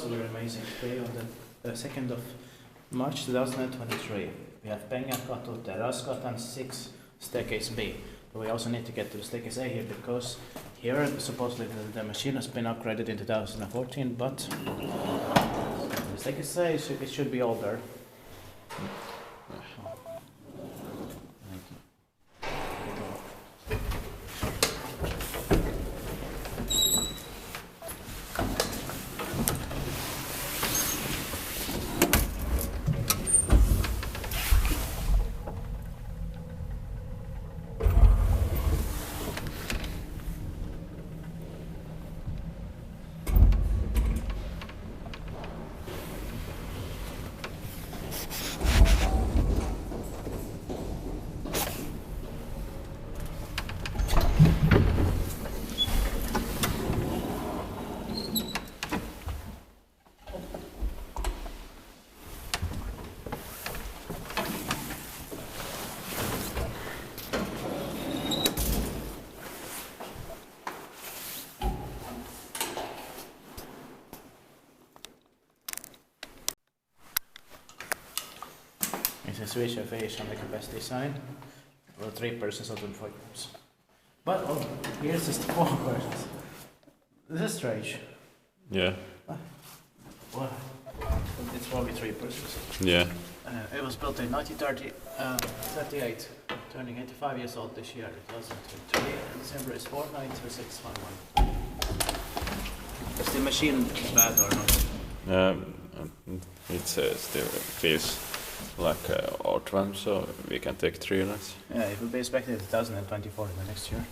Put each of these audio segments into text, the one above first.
also very amazing. Today on the 2nd of March 2023, we have Pengerkatu, Teraskat and 6 staircase B. But we also need to get to the staircase A here because here supposedly the machine has been upgraded in 2014, but the staircase A it should be older. It's a Swedish aviation on the capacity sign for 3 persons or 24 rooms. But oh, here's just 4 persons. This is strange. Yeah. What? It's probably 3 persons. Yeah. It was built in 1938, turning 85 years old this year. 2023, and December is 492611. Is the machine bad or not? It still feels like an old one, so we can take 3 nights. Yeah, it will be expected 2024 in the next year.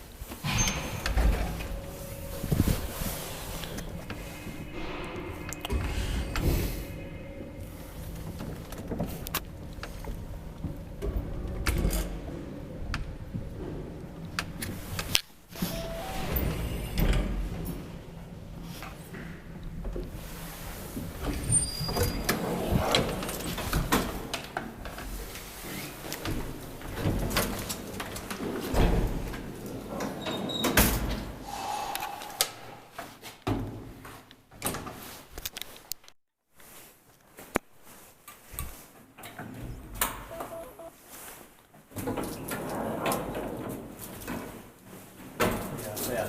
Yeah.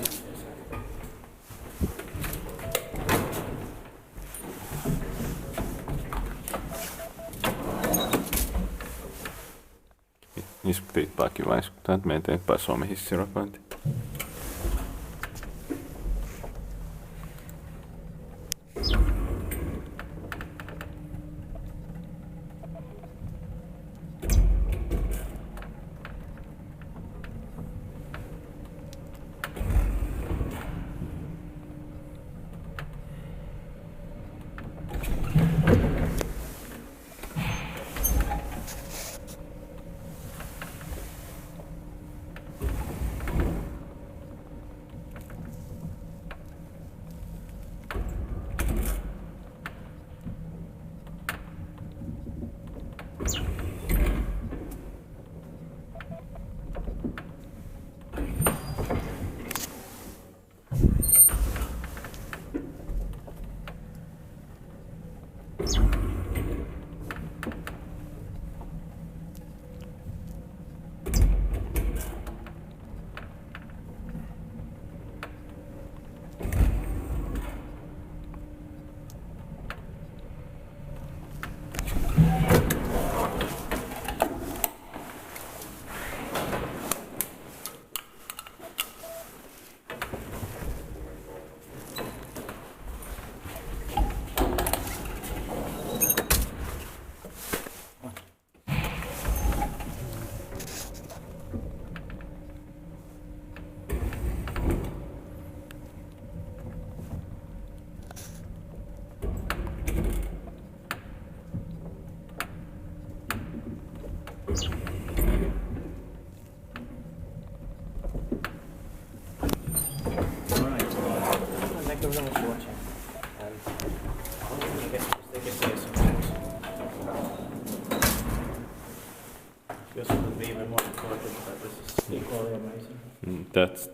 Niissä pitääkin vaikuttaa, että me eteenpäin Suomen hissirakointi. Thank you very much for watching. And I guess they can say sometimes. This will be even more important, but this is equally amazing. That's